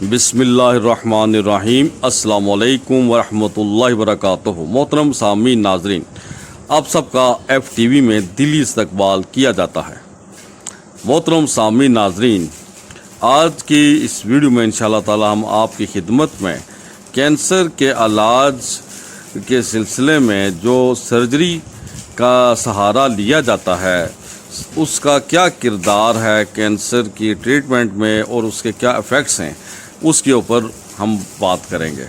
بسم اللہ الرحمن الرحیم۔ السلام علیکم ورحمۃ اللہ وبرکاتہ۔ محترم سامعین ناظرین، آپ سب کا ایف ٹی وی میں دلی استقبال کیا جاتا ہے۔ محترم سامعین ناظرین، آج کی اس ویڈیو میں انشاءاللہ تعالی ہم آپ کی خدمت میں کینسر کے علاج کے سلسلے میں جو سرجری کا سہارا لیا جاتا ہے اس کا کیا کردار ہے کینسر کی ٹریٹمنٹ میں اور اس کے کیا ایفیکٹس ہیں، اس کے اوپر ہم بات کریں گے۔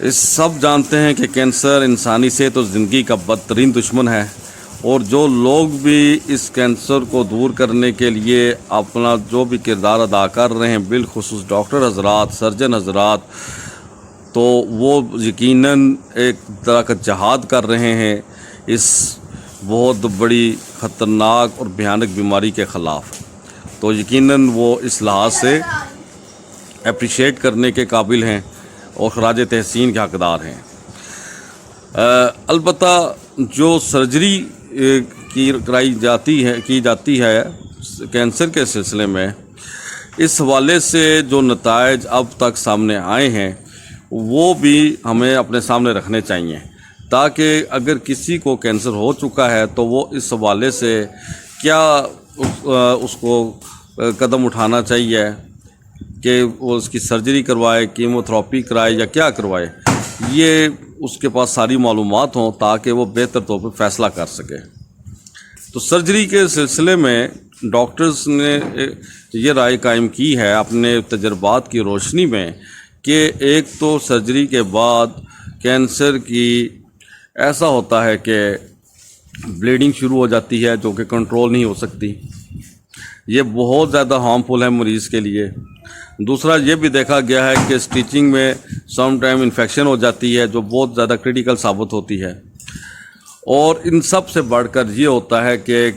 اس سب جانتے ہیں کہ کینسر انسانی صحت اور زندگی کا بدترین دشمن ہے، اور جو لوگ بھی اس کینسر کو دور کرنے کے لیے اپنا جو بھی کردار ادا کر رہے ہیں، بالخصوص ڈاکٹر حضرات، سرجن حضرات، تو وہ یقیناً ایک طرح کا جہاد کر رہے ہیں اس بہت بڑی خطرناک اور بھیانک بیماری کے خلاف۔ تو یقیناً وہ اس لحاظ سے اپریشیٹ کرنے کے قابل ہیں اور خراج تحسین کے حقدار ہیں۔ البتہ جو سرجری کی جاتی ہے کینسر کے سلسلے میں، اس حوالے سے جو نتائج اب تک سامنے آئے ہیں وہ بھی ہمیں اپنے سامنے رکھنے چاہیے، تاکہ اگر کسی کو کینسر ہو چکا ہے تو وہ اس حوالے سے کیا اس کو قدم اٹھانا چاہیے کہ وہ اس کی سرجری کروائے، کیموتھراپی کرائے یا کیا کروائے، یہ اس کے پاس ساری معلومات ہوں تاکہ وہ بہتر طور پر فیصلہ کر سکے۔ تو سرجری کے سلسلے میں ڈاکٹرز نے یہ رائے قائم کی ہے اپنے تجربات کی روشنی میں کہ ایک تو سرجری کے بعد کینسر کی ایسا ہوتا ہے کہ بلیڈنگ شروع ہو جاتی ہے جو کہ کنٹرول نہیں ہو سکتی، یہ بہت زیادہ ہارمفل ہے مریض کے لیے۔ دوسرا یہ بھی دیکھا گیا ہے کہ سٹیچنگ میں سم ٹائم انفیکشن ہو جاتی ہے جو بہت زیادہ کریٹیکل ثابت ہوتی ہے، اور ان سب سے بڑھ کر یہ ہوتا ہے کہ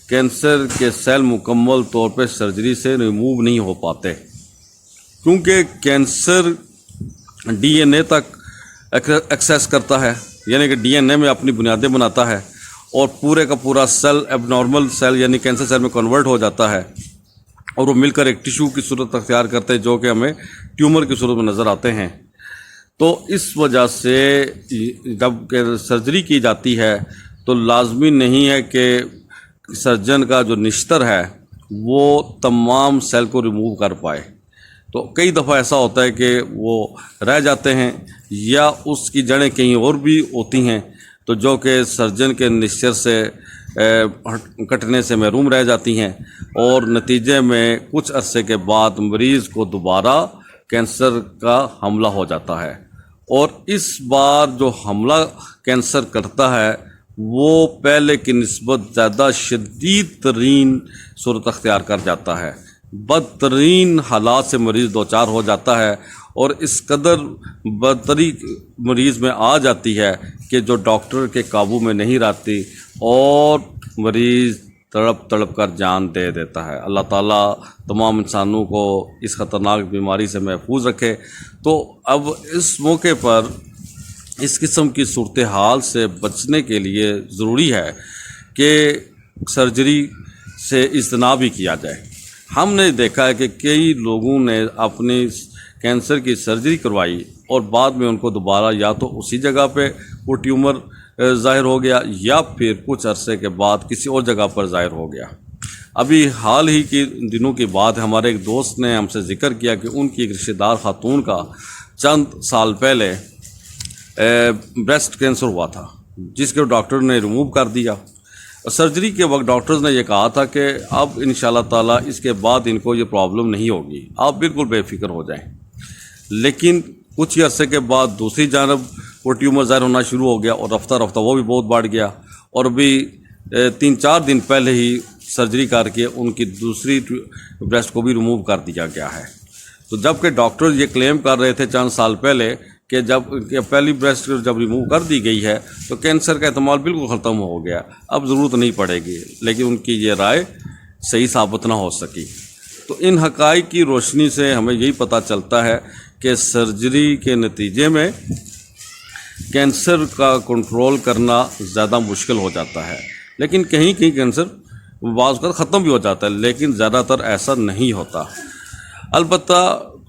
کینسر کے سیل مکمل طور پہ سرجری سے ریموو نہیں ہو پاتے، کیونکہ کینسر ڈی این اے تک ایکسیس کرتا ہے، یعنی کہ ڈی این اے میں اپنی بنیادیں بناتا ہے اور پورے کا پورا سیل ایب نارمل سیل یعنی کینسر سیل میں کنورٹ ہو جاتا ہے، اور وہ مل کر ایک ٹیشو کی صورت اختیار کرتے ہیں جو کہ ہمیں ٹیومر کی صورت میں نظر آتے ہیں۔ تو اس وجہ سے جب کہ سرجری کی جاتی ہے تو لازمی نہیں ہے کہ سرجن کا جو نشتر ہے وہ تمام سیل کو ریموو کر پائے، تو کئی دفعہ ایسا ہوتا ہے کہ وہ رہ جاتے ہیں یا اس کی جڑیں کہیں اور بھی ہوتی ہیں، تو جو کہ سرجن کے نشتر سے کٹنے سے محروم رہ جاتی ہیں، اور نتیجے میں کچھ عرصے کے بعد مریض کو دوبارہ کینسر کا حملہ ہو جاتا ہے، اور اس بار جو حملہ کینسر کرتا ہے وہ پہلے کی نسبت زیادہ شدید ترین صورت اختیار کر جاتا ہے، بدترین حالات سے مریض دوچار ہو جاتا ہے، اور اس قدر بدتری مریض میں آ جاتی ہے کہ جو ڈاکٹر کے قابو میں نہیں رہتی اور مریض تڑپ تڑپ کر جان دے دیتا ہے۔ اللہ تعالیٰ تمام انسانوں کو اس خطرناک بیماری سے محفوظ رکھے۔ تو اب اس موقع پر اس قسم کی صورتحال سے بچنے کے لیے ضروری ہے کہ سرجری سے اجتناب ہی کیا جائے۔ ہم نے دیکھا ہے کہ کئی لوگوں نے اپنی کینسر کی سرجری کروائی اور بعد میں ان کو دوبارہ یا تو اسی جگہ پہ وہ ٹیومر ظاہر ہو گیا یا پھر کچھ عرصے کے بعد کسی اور جگہ پر ظاہر ہو گیا۔ ابھی حال ہی کے دنوں کی بات ہے، ہمارے ایک دوست نے ہم سے ذکر کیا کہ ان کی ایک رشتہ دار خاتون کا چند سال پہلے بریسٹ کینسر ہوا تھا، جس کے ڈاکٹر نے ریموو کر دیا۔ سرجری کے وقت ڈاکٹرز نے یہ کہا تھا کہ اب انشاءاللہ تعالیٰ اس کے بعد ان کو یہ پرابلم نہیں ہوگی، آپ بالکل بے فکر ہو جائیں۔ لیکن کچھ ہی عرصے کے بعد دوسری جانب وہ ٹیومر ظاہر ہونا شروع ہو گیا، اور رفتہ رفتہ وہ بھی بہت بڑھ گیا، اور ابھی 3-4 دن پہلے ہی سرجری کر کے ان کی دوسری بریسٹ کو بھی ریموو کر دیا گیا ہے۔ تو جب کہ ڈاکٹر یہ کلیم کر رہے تھے چند سال پہلے کہ جب پہلی بریسٹ جب ریموو کر دی گئی ہے تو کینسر کا احتمال بالکل ختم ہو گیا، اب ضرورت نہیں پڑے گی، لیکن ان کی یہ رائے صحیح ثابت نہ ہو سکی۔ تو ان حقائق کی روشنی سے ہمیں یہی پتہ چلتا ہے کہ سرجری کے نتیجے میں کینسر کا کنٹرول کرنا زیادہ مشکل ہو جاتا ہے، لیکن کہیں کہیں کینسر بعض اوقات ختم بھی ہو جاتا ہے، لیکن زیادہ تر ایسا نہیں ہوتا۔ البتہ